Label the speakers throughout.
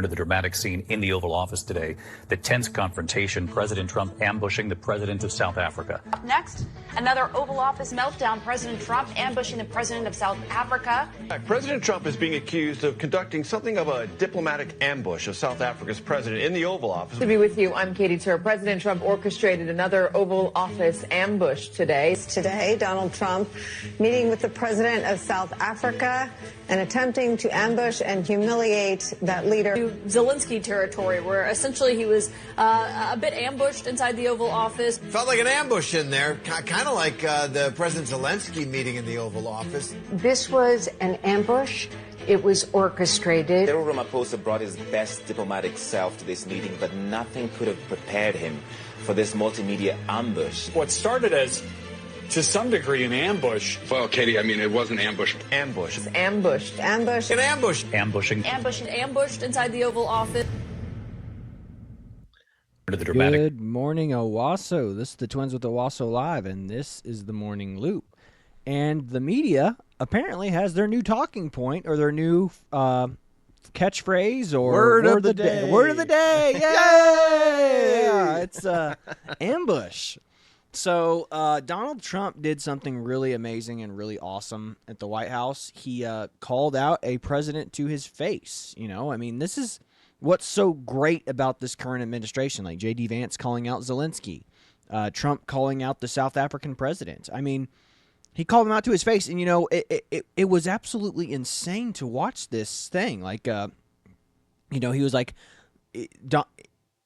Speaker 1: To the dramatic scene in the Oval Office today, the tense confrontation, President Trump ambushing the president of South Africa.
Speaker 2: Next, another Oval Office meltdown, President Trump ambushing the president of South Africa.
Speaker 3: President Trump is being accused of conducting something of a diplomatic ambush of South Africa's president in the Oval Office.
Speaker 4: To be with you, I'm Katie Tur. President Trump orchestrated another Oval Office ambush today.
Speaker 5: Today, Donald Trump meeting with the president of South Africa and attempting to ambush and humiliate that leader.
Speaker 6: Zelensky territory, where essentially he was a bit ambushed inside the Oval Office.
Speaker 7: Felt like an ambush in there, kind of like the President Zelensky meeting in the Oval Office.
Speaker 8: This was an ambush. It was orchestrated.
Speaker 9: Cyril Ramaphosa brought his best diplomatic self to this meeting, but nothing could have prepared him for this multimedia ambush.
Speaker 10: What started as, to some degree, an ambush.
Speaker 11: Well, Katie, I mean, it wasn't ambush.
Speaker 3: Ambush.
Speaker 4: It's ambushed. Ambush.
Speaker 7: An ambush.
Speaker 1: Ambushing.
Speaker 6: Ambushed inside the Oval Office.
Speaker 12: Good morning, Owasso. This is the Twins with Owasso Live, and this is the Morning Loop. And the media apparently has their new talking point, or their new catchphrase, or
Speaker 13: word of the day.
Speaker 12: Word of the day. Yay! Yeah, it's ambush. So Donald Trump did something really amazing and really awesome at the White House. He called out a president to his face. You know, I mean, this is what's so great about this current administration, like J.D. Vance calling out Zelensky, Trump calling out the South African president. I mean, he called him out to his face, and, you know, it was absolutely insane to watch this thing. Like, you know, he was like,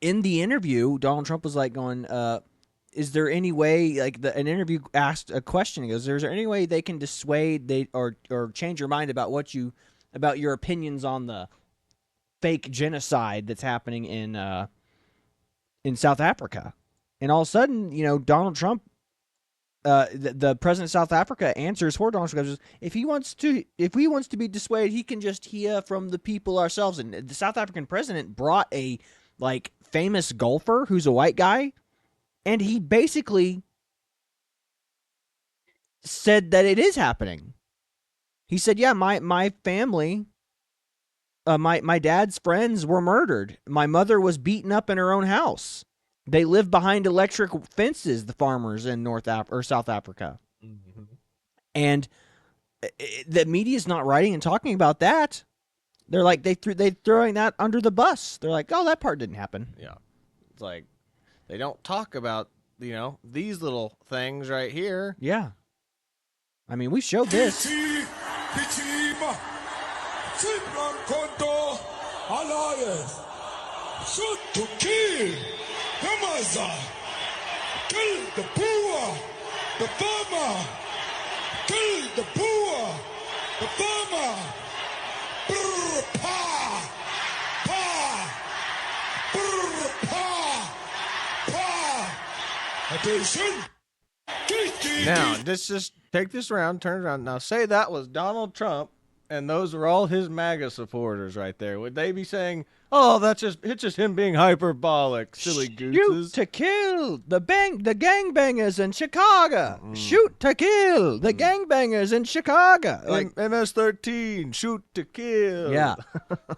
Speaker 12: in the interview, Donald Trump was like going, is there any way, like, an interview asked a question, he goes, is there any way they can dissuade or change your mind about about your opinions on the fake genocide that's happening in South Africa? And all of a sudden, you know, Donald Trump, the president of South Africa, answers for Donald Trump. If he wants to be dissuaded, he can just hear from the people ourselves. And the South African president brought a famous golfer who's a white guy, and he basically said that it is happening. He said, "Yeah, my family." My dad's friends were murdered. My mother was beaten up in her own house. They live behind electric fences, the farmers in South Africa. Mm-hmm. And the media's not writing and talking about that. They're like, they're throwing that under the bus. They're like, oh, that part didn't happen.
Speaker 13: Yeah. It's like, they don't talk about, you know, these little things right here.
Speaker 12: Yeah. I mean, we showed this.
Speaker 14: Alliance shoot to kill the mother, kill the poor, the farmer, kill the poor, the farmer. Brr, pa, pa, brr, pa, pa. Attention.
Speaker 13: Now, just take this around, turn it around. Now, say that was Donald Trump, and those are all his MAGA supporters right there. Would they be saying, "Oh, it's just him being hyperbolic, silly gooses"?
Speaker 12: Shoot to kill the gangbangers in Chicago. Shoot to kill the gangbangers in Chicago.
Speaker 13: Like MS-13, shoot to kill.
Speaker 12: Yeah,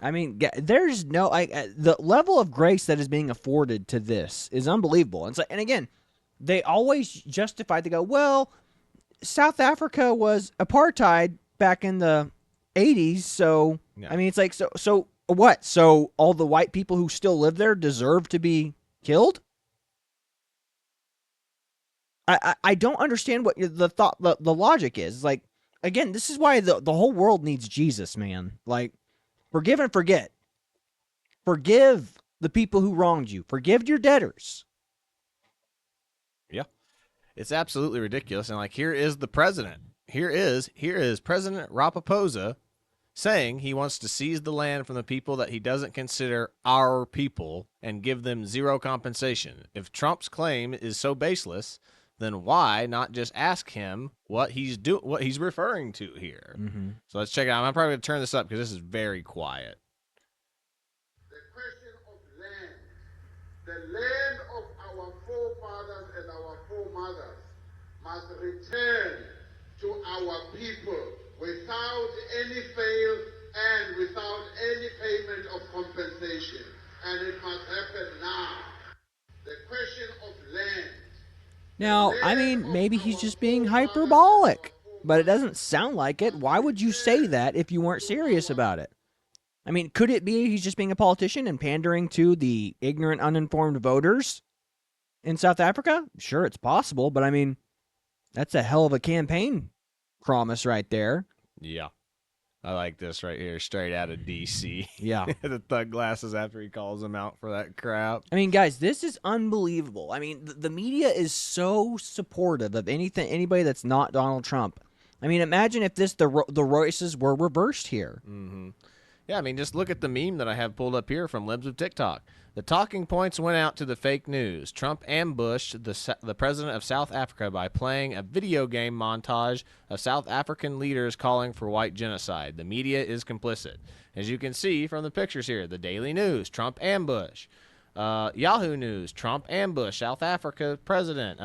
Speaker 12: I mean, there's no the level of grace that is being afforded to this is unbelievable. And again, they always justify. They go, well, South Africa was apartheid back in the 80s, so yeah. I mean, it's like, so what? So all the white people who still live there deserve to be killed? I don't understand what the logic is. Like, again, this is why the whole world needs Jesus, man. Like, forgive and forget. Forgive the people who wronged you. Forgive your debtors.
Speaker 13: Yeah, it's absolutely ridiculous. And like, here is the president. Here is President Ramaphosa saying he wants to seize the land from the people that he doesn't consider our people and give them zero compensation. If Trump's claim is so baseless, then why not just ask him what he's referring to here? Mm-hmm. So let's check it out. I'm probably going to turn this up because this is very quiet.
Speaker 14: The question of land, the land of our forefathers and our foremothers must return to our people without any fail and without any payment of compensation.
Speaker 12: Now, I mean, maybe he's just being hyperbolic, but it doesn't sound like it. Why would you say that if you weren't serious about it? I mean, could it be he's just being a politician and pandering to the ignorant, uninformed voters in South Africa? Sure, it's possible, but I mean, that's a hell of a campaign promise right there.
Speaker 13: Yeah. I like this right here, straight out of D.C.
Speaker 12: Yeah.
Speaker 13: The thug glasses after he calls them out for that crap.
Speaker 12: I mean, guys, this is unbelievable. I mean, the media is so supportive of anybody that's not Donald Trump. I mean, imagine if the Royces were reversed here.
Speaker 13: Mm-hmm. Yeah, I mean, just look at the meme that I have pulled up here from Libs of TikTok. The talking points went out to the fake news. Trump ambushed the president of South Africa by playing a video game montage of South African leaders calling for white genocide. The media is complicit. As you can see from the pictures here, the Daily News, Trump ambush. Yahoo News, Trump ambush, South Africa president.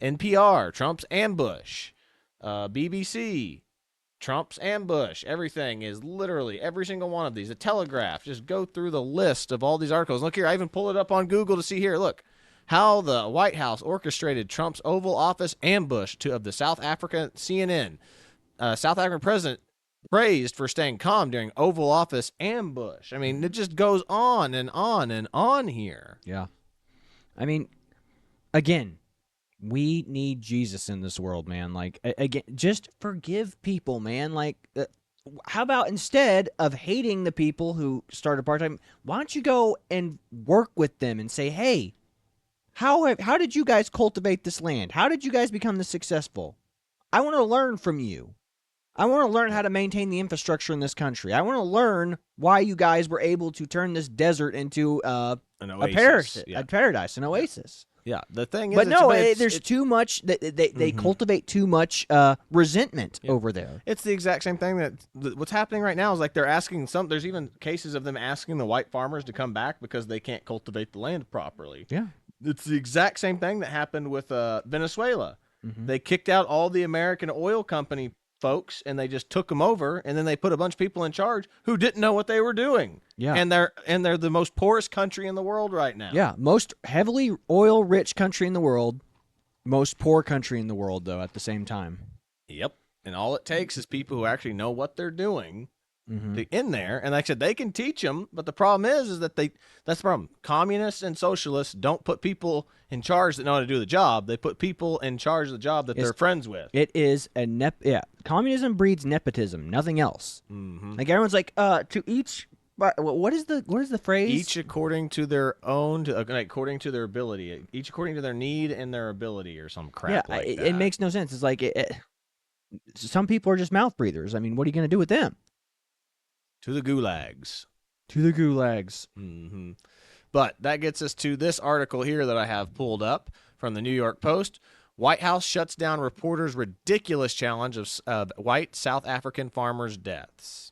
Speaker 13: NPR, Trump's ambush. BBC, Trump's ambush. Everything is literally every single one of these. The Telegraph. Just go through the list of all these articles. Look here. I even pull it up on Google to see here. Look. How the White House orchestrated Trump's Oval Office ambush of the South African CNN. South African president praised for staying calm during Oval Office ambush. I mean, it just goes on and on and on here.
Speaker 12: Yeah. I mean, again, we need Jesus in this world, man. Like, again, just forgive people, man. Like, how about instead of hating the people who started part-time, why don't you go and work with them and say, hey, how did you guys cultivate this land? How did you guys become this successful? I want to learn from you. I want to learn how to maintain the infrastructure in this country. I want to learn why you guys were able to turn this desert into a paradise, an oasis.
Speaker 13: Yeah, the thing is,
Speaker 12: but no, there's too much. They cultivate too much resentment over there.
Speaker 13: It's the exact same thing that what's happening right now is like they're asking there's even cases of them asking the white farmers to come back because they can't cultivate the land properly.
Speaker 12: Yeah,
Speaker 13: it's the exact same thing that happened with Venezuela. They kicked out all the American oil company folks and they just took them over, and then they put a bunch of people in charge who didn't know what they were doing.
Speaker 12: Yeah,
Speaker 13: and they're the most poorest country in the world right now.
Speaker 12: Yeah, most heavily oil rich country in the world, most poor country in the world though at the same time.
Speaker 13: Yep, and all it takes is people who actually know what they're doing in there, and like I said, they can teach them. But the problem is that that's the problem. Communists and socialists don't put people in charge that know how to do the job. They put people in charge of the job that they're friends with.
Speaker 12: It is communism breeds nepotism, nothing else. Like everyone's like, to each. What is the phrase?
Speaker 13: Each according to their own, according to their ability. Each according to their need and their ability, or some crap like that.
Speaker 12: It makes no sense. It's like some people are just mouth breathers. I mean, what are you going to do with them?
Speaker 13: To the gulags.
Speaker 12: To the gulags.
Speaker 13: But that gets us to this article here that I have pulled up from the New York Post. White House shuts down reporters' ridiculous challenge of white South African farmers' deaths.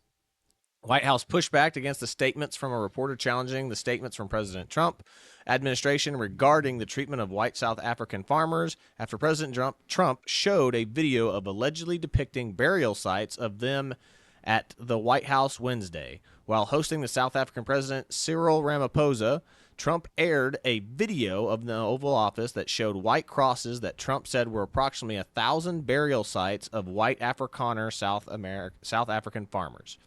Speaker 13: White House pushed back against the statements from a reporter challenging the statements from President Trump administration regarding the treatment of white South African farmers after President Trump showed a video of allegedly depicting burial sites of them at the White House Wednesday. While hosting the South African president, Cyril Ramaphosa, Trump aired a video of the Oval Office that showed white crosses that Trump said were approximately 1,000 burial sites of white Afrikaner South African farmers.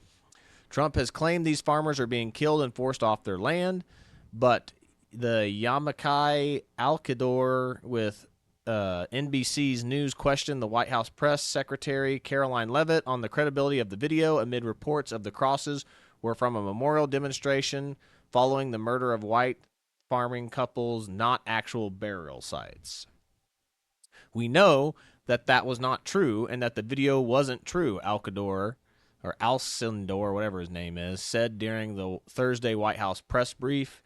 Speaker 13: Trump has claimed these farmers are being killed and forced off their land, but the Yamakai Alkador with NBC's News questioned the White House press secretary Caroline Leavitt on the credibility of the video amid reports of the crosses were from a memorial demonstration following the murder of white farming couples, not actual burial sites. We know that was not true and that the video wasn't true, Alcindor, whatever his name is, said during the Thursday White House press brief.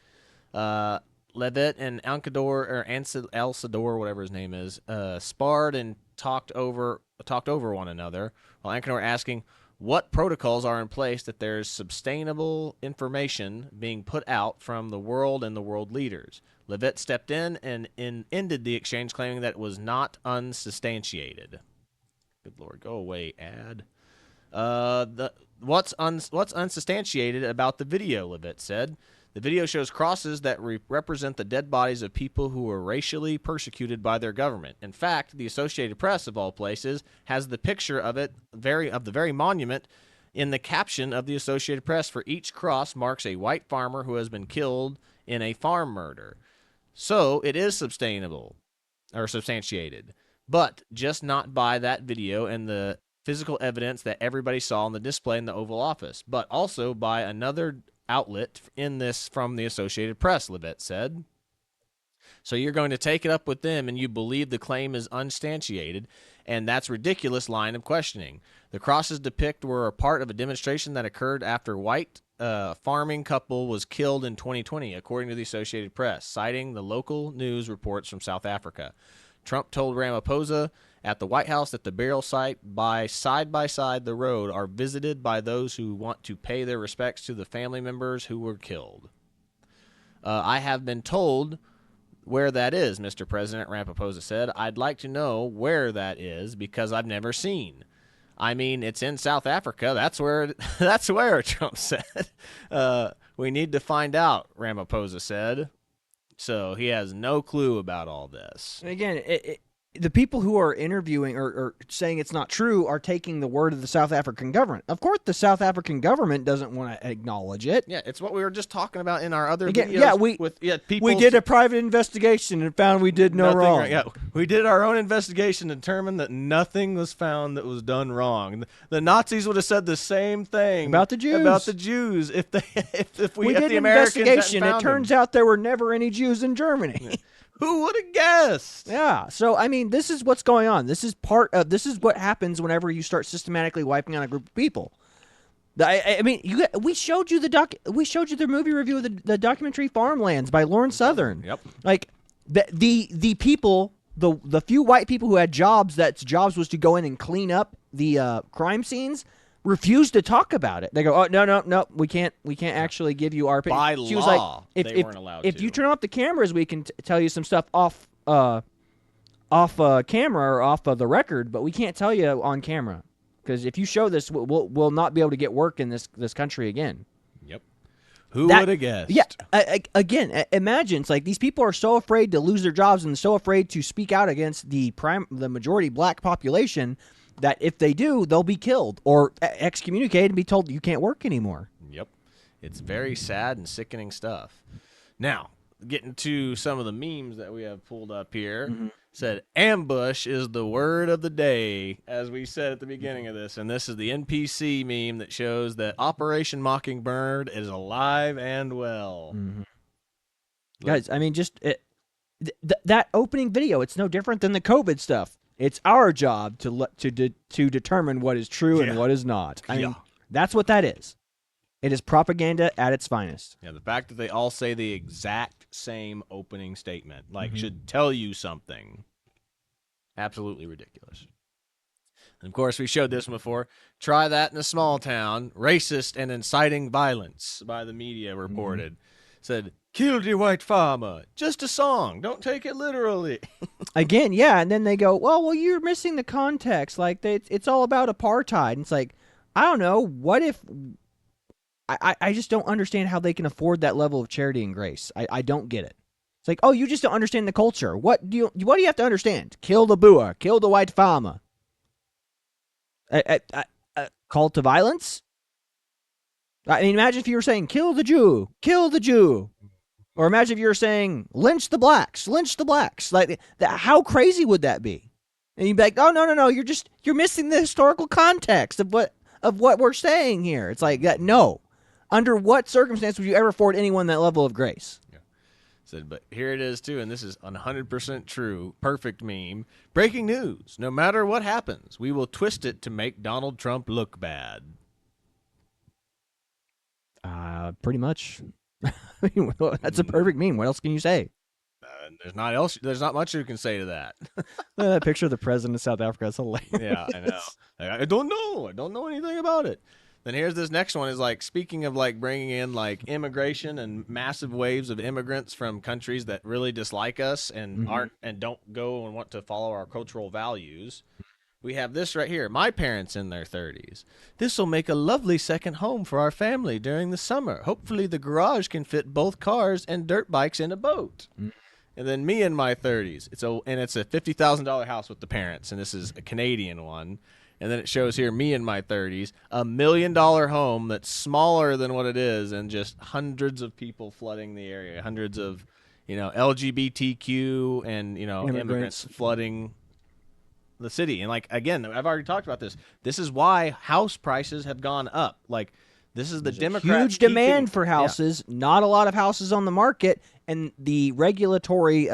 Speaker 13: Leavitt and Alcindor, whatever his name is, sparred and talked over one another, while Alcindor asking what protocols are in place that there's sustainable information being put out from the world and the world leaders. Leavitt stepped in and ended the exchange, claiming that it was not unsubstantiated. Good Lord, go away, ad. What's unsubstantiated about the video, Leavitt said. The video shows crosses that represent the dead bodies of people who were racially persecuted by their government. In fact, the Associated Press, of all places, has the picture of the very monument in the caption of the Associated Press. For each cross marks a white farmer who has been killed in a farm murder. So it is substantiated, but just not by that video and the physical evidence that everybody saw on the display in the Oval Office, but also by another outlet from the Associated Press, Libet said. So you're going to take it up with them and you believe the claim is unsubstantiated, and that's ridiculous line of questioning. The crosses were a part of a demonstration that occurred after a white farming couple was killed in 2020, according to the Associated Press, citing the local news reports from South Africa. Trump told Ramaphosa at the White House that the burial site side by side the road are visited by those who want to pay their respects to the family members who were killed. I have been told where that is, Mr. President, Ramaphosa said. I'd like to know where that is because I've never seen. I mean, it's in South Africa. That's where Trump said. We need to find out, Ramaphosa said. So he has no clue about all this.
Speaker 12: And again, the people who are interviewing or saying it's not true are taking the word of the South African government. Of course, the South African government doesn't want to acknowledge it.
Speaker 13: Yeah, it's what we were just talking about in our other
Speaker 12: videos.
Speaker 13: Yeah, people.
Speaker 12: We did a private investigation and found we did no wrong.
Speaker 13: Right. Yeah, we did our own investigation and determined that nothing was found that was done wrong. The Nazis would have said the same thing
Speaker 12: about the Jews.
Speaker 13: If we
Speaker 12: did
Speaker 13: the
Speaker 12: an
Speaker 13: Americans
Speaker 12: investigation. It turns out there were never any Jews in Germany.
Speaker 13: Yeah. Who would have guessed?
Speaker 12: Yeah. So I mean, this is what's going on. This is what happens whenever you start systematically wiping out a group of people. I mean, we showed you the movie review of the documentary Farmlands by Lauren Southern.
Speaker 13: Yep.
Speaker 12: Like the people, the few white people who had jobs was to go in and clean up the crime scenes, refused to talk about it. They go, "Oh, no, we can't actually give you our opinion."
Speaker 13: By
Speaker 12: She
Speaker 13: law,
Speaker 12: was like,
Speaker 13: they weren't allowed
Speaker 12: if
Speaker 13: to.
Speaker 12: you turn off the cameras, we can tell you some stuff off camera or off of the record, but we can't tell you on camera because if you show this, we'll not be able to get work in this country again.
Speaker 13: Yep. Who would have guessed?
Speaker 12: Yeah. Again, imagine it's like these people are so afraid to lose their jobs and so afraid to speak out against the majority black population that if they do, they'll be killed or excommunicated and be told you can't work anymore.
Speaker 13: Yep. It's very sad and sickening stuff. Now, getting to some of the memes that we have pulled up here, said ambush is the word of the day, as we said at the beginning of this. And this is the NPC meme that shows that Operation Mockingbird is alive and well.
Speaker 12: Guys, I mean, just that opening video, it's no different than the COVID stuff. It's our job to determine what is true and what is not. I mean, that's what that is. It is propaganda at its finest.
Speaker 13: Yeah, the fact that they all say the exact same opening statement, should tell you something. Absolutely ridiculous. And of course, we showed this before. Try that in a small town. Racist and inciting violence by the media reported. Said, kill the white farmer. Just a song. Don't take it literally.
Speaker 12: Again, yeah, and then they go, well, you're missing the context. Like, it's all about apartheid. And it's like, I don't know. What if... I just don't understand how they can afford that level of charity and grace. I don't get it. It's like, oh, you just don't understand the culture. What do you have to understand? Kill the Boer. Kill the white farmer. Call to violence? I mean, imagine if you were saying, kill the Jew. Kill the Jew. Or imagine if you were saying, lynch the blacks. Lynch the blacks. Like, how crazy would that be? And you'd be like, oh, no. You're missing the historical context of what we're saying here. It's like that. No. Under what circumstance would you ever afford anyone that level of grace?
Speaker 13: Yeah. Said, but here it is too, and this is 100% true. Perfect meme. Breaking news. No matter what happens, we will twist it to make Donald Trump look bad.
Speaker 12: Pretty much. I mean, that's a perfect meme. What else can you say?
Speaker 13: There's not much you can say to that.
Speaker 12: That picture of the president of South Africa is hilarious.
Speaker 13: Yeah, I know. I don't know. I don't know anything about it. Then here's this next one is like, speaking of like bringing in like immigration and massive waves of immigrants from countries that really dislike us and aren't and don't go and want to follow our cultural values. We have this right here. My parents in their 30s. This will make a lovely second home for our family during the summer. Hopefully the garage can fit both cars and dirt bikes in a boat. And then me in my 30s. It's a $50,000 house with the parents, and this is a Canadian one. And then it shows here me in my 30s, $1 million home that's smaller than what it is, and just hundreds of people flooding the area, hundreds of, LGBTQ and immigrants flooding the city. And again, I've already talked about this. This is why house prices have gone up. This is the Democrats
Speaker 12: huge demand for houses. Yeah. Not a lot of houses on the market, and the regulatory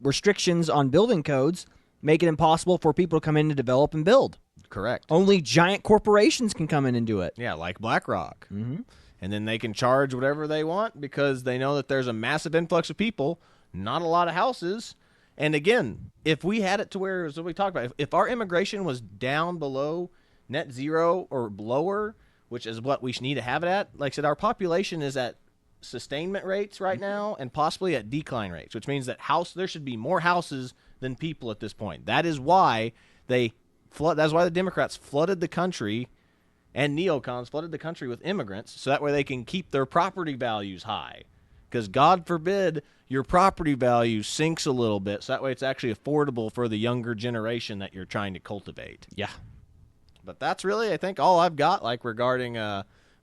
Speaker 12: restrictions on building codes make it impossible for people to come in to develop and build.
Speaker 13: Correct.
Speaker 12: Only giant corporations can come in and do it.
Speaker 13: Yeah, like BlackRock.
Speaker 12: Mm-hmm.
Speaker 13: And then they can charge whatever they want because they know that there's a massive influx of people, not a lot of houses. And again, if we had it to where, as we talked about, if our immigration was down below net zero or lower, which is what we need to have it at, like I said, our population is at sustainment rates right now and possibly at decline rates, which means that there should be more houses than people at this point. That is why that's why the Democrats flooded the country and neocons flooded the country with immigrants, so that way they can keep their property values high. Because God forbid your property value sinks a little bit, so that way it's actually affordable for the younger generation that you're trying to cultivate.
Speaker 12: Yeah.
Speaker 13: But that's really, I think, all I've got regarding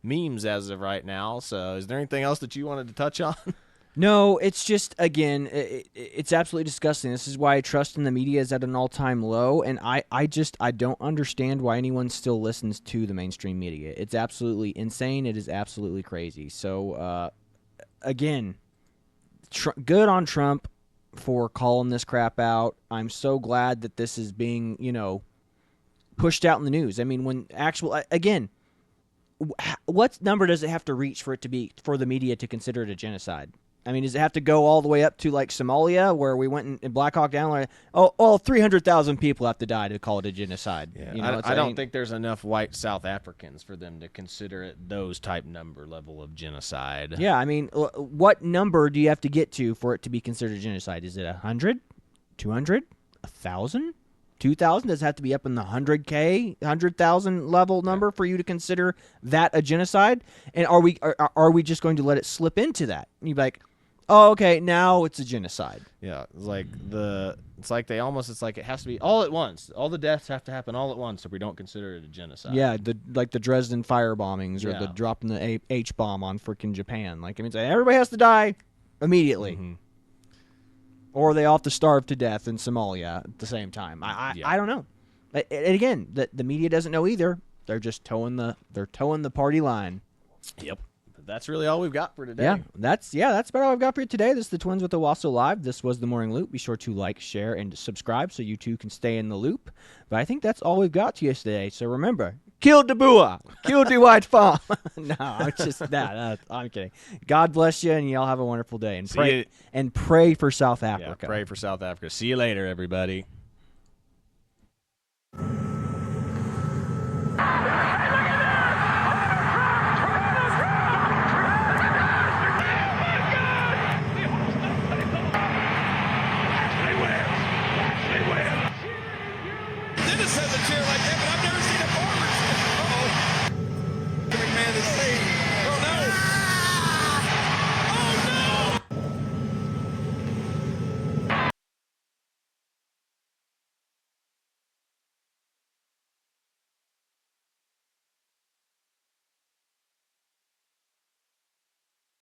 Speaker 13: memes as of right now. So is there anything else that you wanted to touch on?
Speaker 12: No, it's just, again, it's absolutely disgusting. This is why trust in the media is at an all-time low, and I don't understand why anyone still listens to the mainstream media. It's absolutely insane. It is absolutely crazy. So, again, good on Trump for calling this crap out. I'm so glad that this is being, pushed out in the news. I mean, again, what number does it have to reach for the media to consider it a genocide? I mean, does it have to go all the way up to Somalia, where we went in Black Hawk Down? 300,000 people have to die to call it a genocide.
Speaker 13: Yeah, I don't think there's enough white South Africans for them to consider it those type number level of genocide.
Speaker 12: Yeah, I mean, what number do you have to get to for it to be considered genocide? Is it 100, 200, 1,000, 2,000? Does it have to be up in the 100K, 100,000 level number for you to consider that a genocide? And are we just going to let it slip into that? And you'd be like, oh, okay, now it's a genocide.
Speaker 13: Yeah, it's like it has to be all at once. All the deaths have to happen all at once if we don't consider it a genocide.
Speaker 12: Yeah, the Dresden fire bombings or the dropping the H-bomb on freaking Japan. Everybody has to die immediately.
Speaker 13: Mm-hmm.
Speaker 12: Or they all have to starve to death in Somalia at the same time. I don't know. And again, the media doesn't know either. They're just towing the party line.
Speaker 13: Yep. That's really all we've got for today.
Speaker 12: Yeah, that's about all I've got for you today. This is the Twins with Owasso Live. This was the Morning Loop. Be sure to like, share, and subscribe so you too can stay in the loop. But I think that's all we've got to you today. So remember, kill the Bua, kill the white farm. No, it's just that. I'm kidding. God bless you, and y'all have a wonderful day. And pray for South Africa.
Speaker 13: Yeah, pray for South Africa. See you later, everybody.